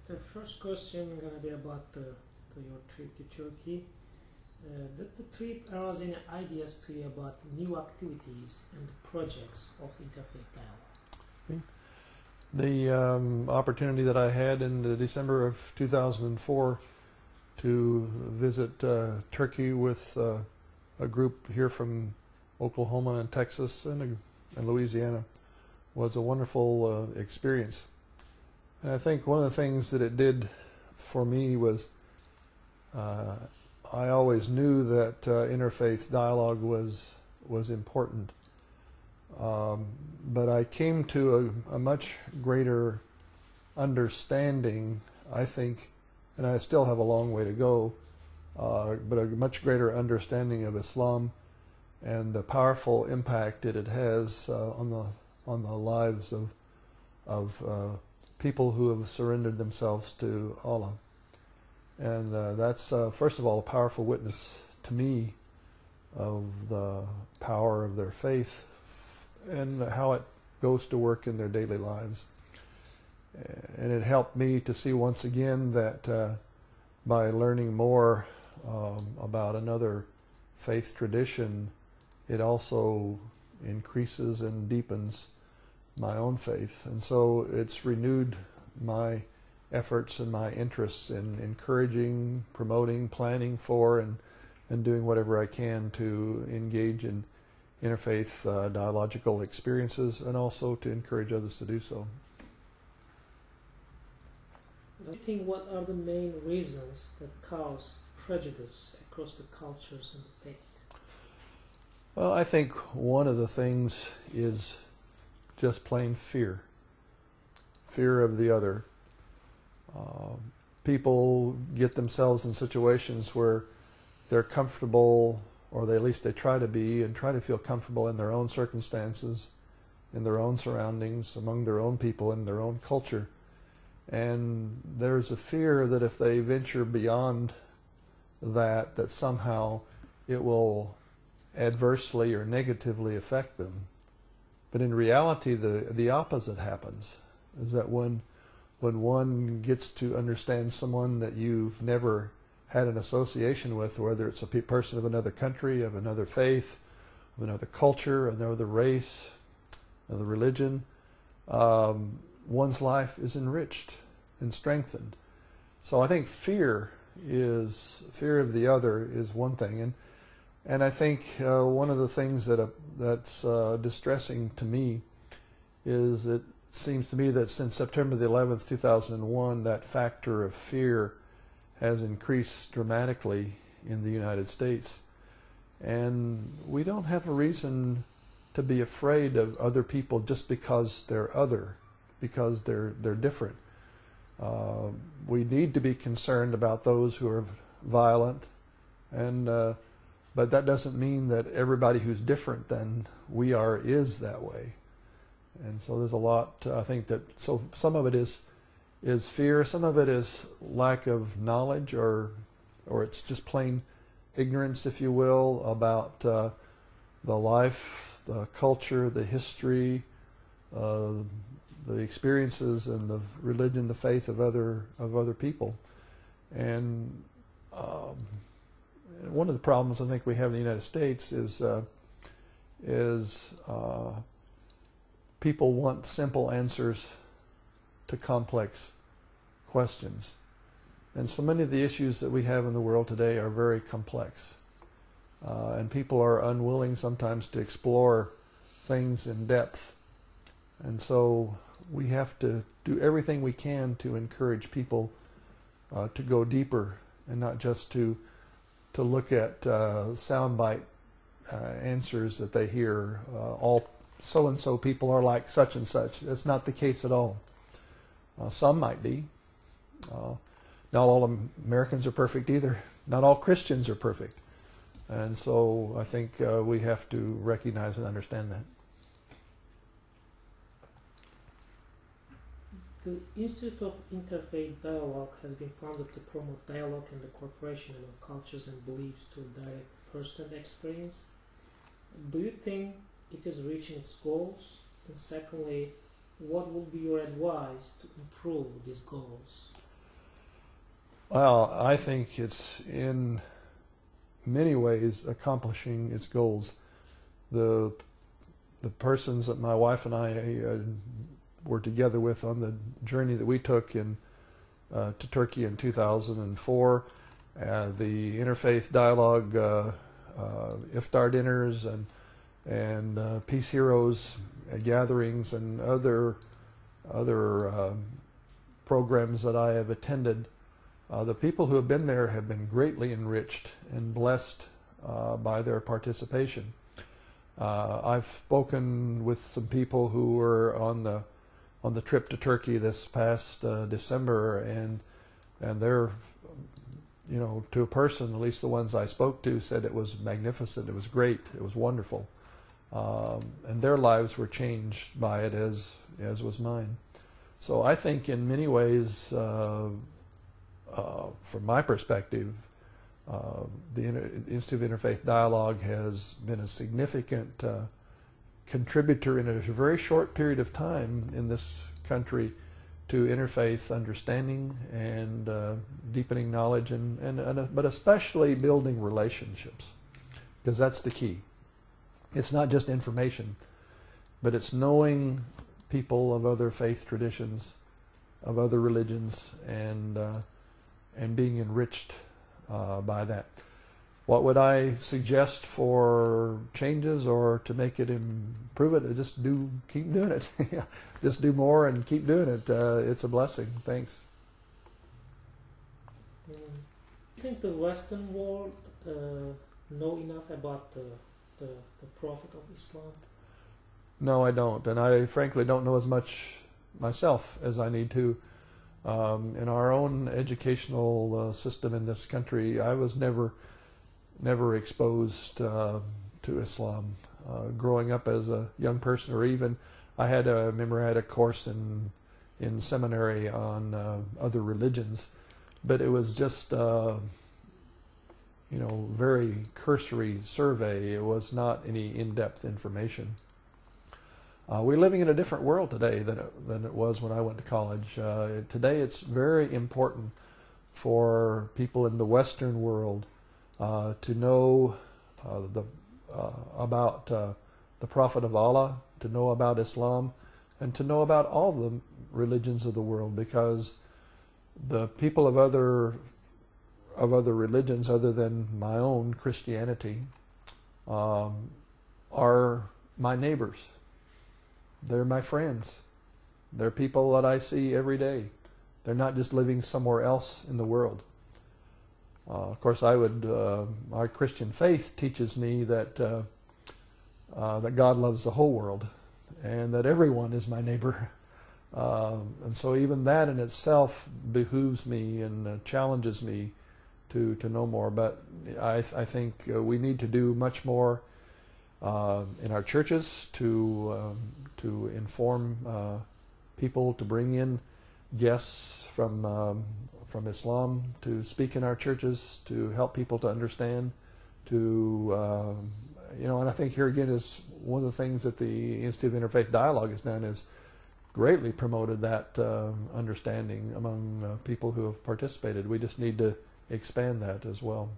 The first question gonna be about your trip to Turkey. Did the trip arouse any ideas to you about new activities and projects of interfaith dialogue? The opportunity that I had in December of 2004 to visit Turkey with a group here from Oklahoma and Texas and Louisiana was a wonderful experience. And I think one of the things that it did for me was I always knew that interfaith dialogue was important. But I came to a much greater understanding, I think, and I still have a long way to go, but a much greater understanding of Islam and the powerful impact that it has on the lives of people who have surrendered themselves to Allah. And that's, first of all, a powerful witness to me of the power of their faith and how it goes to work in their daily lives. And it helped me to see once again that by learning more about another faith tradition, it also increases and deepens my own faith. And so it's renewed my efforts and my interests in encouraging, promoting, planning for, and doing whatever I can to engage in interfaith dialogical experiences and also to encourage others to do so. Do you think what are the main reasons that cause prejudice across the cultures and the faith? Well, I think one of the things is just plain fear. Fear of the other. People get themselves in situations where they're comfortable, or at least they try to be, and try to feel comfortable in their own circumstances, in their own surroundings, among their own people, in their own culture. And there's a fear that if they venture beyond that somehow it will adversely or negatively affect them. But in reality, the opposite happens, is that when one gets to understand someone that you've never had an association with, whether it's a person of another country, of another faith, of another culture, another race, another religion, one's life is enriched and strengthened. So I think fear of the other is one thing, and I think one of the things that's distressing to me is it seems to me that since September the 11th, 2001, that factor of fear has increased dramatically in the United States. And we don't have a reason to be afraid of other people just because they're other, because they're different. We need to be concerned about those who are violent, but that doesn't mean that everybody who's different than we are is that way. And so there's a lot, I think that, so some of it is fear, some of it is lack of knowledge, or it's just plain ignorance, if you will, about the life, the culture, the history, the experiences, and the religion, the faith of other people. And one of the problems I think we have in the United States is people want simple answers to complex questions. And so many of the issues that we have in the world today are very complex. And people are unwilling sometimes to explore things in depth. And so we have to do everything we can to encourage people to go deeper and not just to look at soundbite answers that they hear. All so-and-so people are like such and such. That's not the case at all. Some might be. Not all Americans are perfect either. Not all Christians are perfect. And so I think we have to recognize and understand that. The Institute of Interfaith Dialogue has been founded to promote dialogue and the cooperation among cultures and beliefs through direct first-hand experience. Do you think it is reaching its goals? And secondly, what would be your advice to improve these goals? Well, I think it's in many ways accomplishing its goals. The persons that my wife and I were together with on the journey that we took to Turkey in 2004, the interfaith dialogue, iftar dinners, and Peace Heroes gatherings, and other programs that I have attended. The people who have been there have been greatly enriched and blessed by their participation. I've spoken with some people who were on the trip to Turkey this past December, and they're, to a person, at least the ones I spoke to, said it was magnificent, it was great, it was wonderful, and their lives were changed by it as was mine. So I think in many ways, from my perspective, the Institute of Interfaith Dialogue has been a significant contributor in a very short period of time in this country to interfaith understanding and deepening knowledge, but especially building relationships, because that's the key. It's not just information, but it's knowing people of other faith traditions, of other religions, and being enriched by that. What would I suggest for changes or to make it improve it? Just keep doing it. Just do more and keep doing it. It's a blessing. Thanks. I think the Western world know enough about the Prophet of Islam. No, I don't, and I frankly don't know as much myself as I need to. In our own educational system in this country, I was never exposed to Islam. Growing up as a young person, or even I remember I had a course in seminary on other religions, but it was just very cursory survey. It was not any in-depth information. We're living in a different world today than it was when I went to college. Today it's very important for people in the Western world to know about the Prophet of Allah, to know about Islam, and to know about all the religions of the world, because the people of other religions other than my own Christianity are my neighbors. They're my friends. They're people that I see every day. They're not just living somewhere else in the world. Of course, our Christian faith teaches me that God loves the whole world, and that everyone is my neighbor. And so even that in itself behooves me and challenges me to know more. But I think we need to do much more in our churches to inform people, to bring in guests from Islam to speak in our churches, to help people to understand, and I think here again is one of the things that the Institute of Interfaith Dialogue has done, is greatly promoted that understanding among people who have participated. We just need to expand that as well.